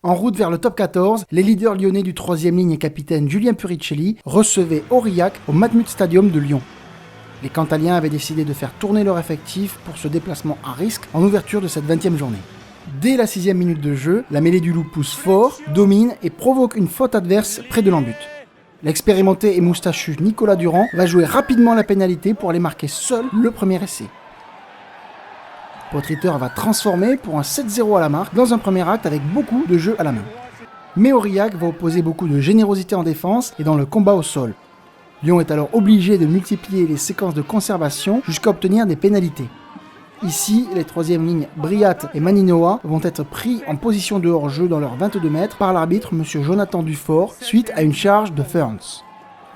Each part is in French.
En route vers le top 14, les leaders lyonnais du 3e ligne et capitaine Julien Puricelli recevaient Aurillac au Matmut Stadium de Lyon. Les Cantaliens avaient décidé de faire tourner leur effectif pour ce déplacement à risque en ouverture de cette 20e journée. Dès la 6e minute de jeu, la mêlée du Loup pousse fort, domine et provoque une faute adverse près de l'embut. L'expérimenté et moustachu Nicolas Durand va jouer rapidement la pénalité pour aller marquer seul le premier essai. Potreter va transformer pour un 7-0 à la marque dans un premier acte avec beaucoup de jeu à la main. Mais Aurillac va opposer beaucoup de générosité en défense et dans le combat au sol. Lyon est alors obligé de multiplier les séquences de conservation jusqu'à obtenir des pénalités. Ici, les 3e lignes Briat et Maninoa vont être pris en position de hors-jeu dans leurs 22 mètres par l'arbitre M. Jonathan Dufort suite à une charge de Ferns.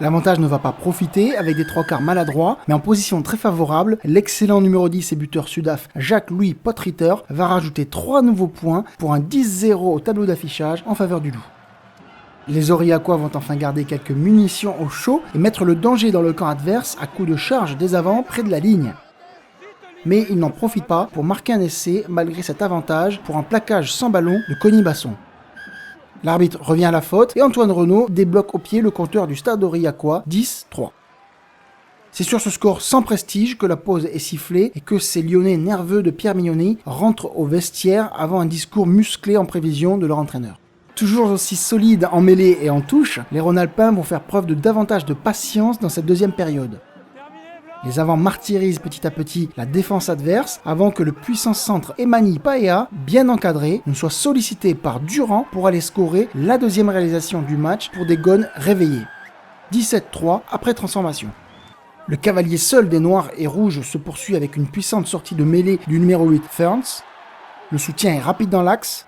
L'avantage ne va pas profiter avec des 3/4 maladroits, mais en position très favorable, l'excellent numéro 10 et buteur sudaf Jacques-Louis Potreter va rajouter 3 nouveaux points pour un 10-0 au tableau d'affichage en faveur du Loup. Les Aurillacois vont enfin garder quelques munitions au chaud et mettre le danger dans le camp adverse à coups de charge des avants près de la ligne. Mais ils n'en profitent pas pour marquer un essai malgré cet avantage pour un plaquage sans ballon de Conny Basson. L'arbitre revient à la faute et Antoine Renaud débloque au pied le compteur du stade aurillacois 10-3. C'est sur ce score sans prestige que la pause est sifflée et que ces Lyonnais nerveux de Pierre Mignoni rentrent au vestiaire avant un discours musclé en prévision de leur entraîneur. Toujours aussi solides en mêlée et en touche, les Rhône-Alpins vont faire preuve de davantage de patience dans cette deuxième période. Les avants martyrisent petit à petit la défense adverse avant que le puissant centre Emani Paea, bien encadré, ne soit sollicité par Durand pour aller scorer la deuxième réalisation du match pour des Gones réveillés. 17-3 après transformation. Le cavalier seul des Noirs et Rouges se poursuit avec une puissante sortie de mêlée du numéro 8 Ferns. Le soutien est rapide dans l'axe.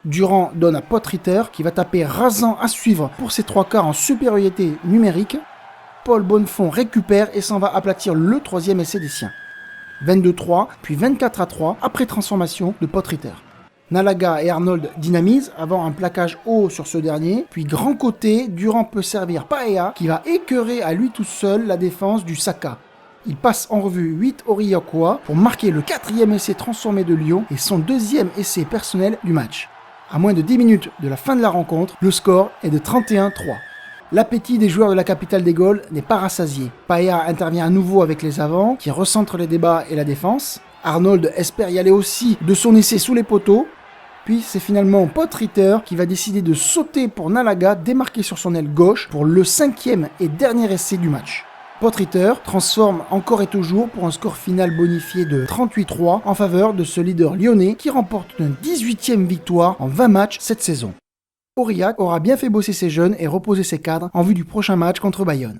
Durand donne à Potreter qui va taper rasant à suivre pour ses 3/4 en supériorité numérique. Paul Bonnefond récupère et s'en va aplatir le 3e essai des siens. 22-3, puis 24-3 après transformation de Potreter. Nalaga et Arnold dynamisent avant un plaquage haut sur ce dernier, puis grand côté, Durand peut servir Paea qui va écœurer à lui tout seul la défense du Saka. Il passe en revue 8 Aurillacois pour marquer le 4e essai transformé de Lyon et son 2e essai personnel du match. À moins de 10 minutes de la fin de la rencontre, le score est de 31-3. L'appétit des joueurs de la capitale des Gaules n'est pas rassasié. Paea intervient à nouveau avec les avants, qui recentrent les débats et la défense. Arnold espère y aller aussi de son essai sous les poteaux. Puis c'est finalement Potreter qui va décider de sauter pour Nalaga, démarqué sur son aile gauche pour le 5e et dernier essai du match. Potreter transforme encore et toujours pour un score final bonifié de 38-3 en faveur de ce leader lyonnais qui remporte une 18e victoire en 20 matchs cette saison. Aurillac aura bien fait bosser ses jeunes et reposer ses cadres en vue du prochain match contre Bayonne.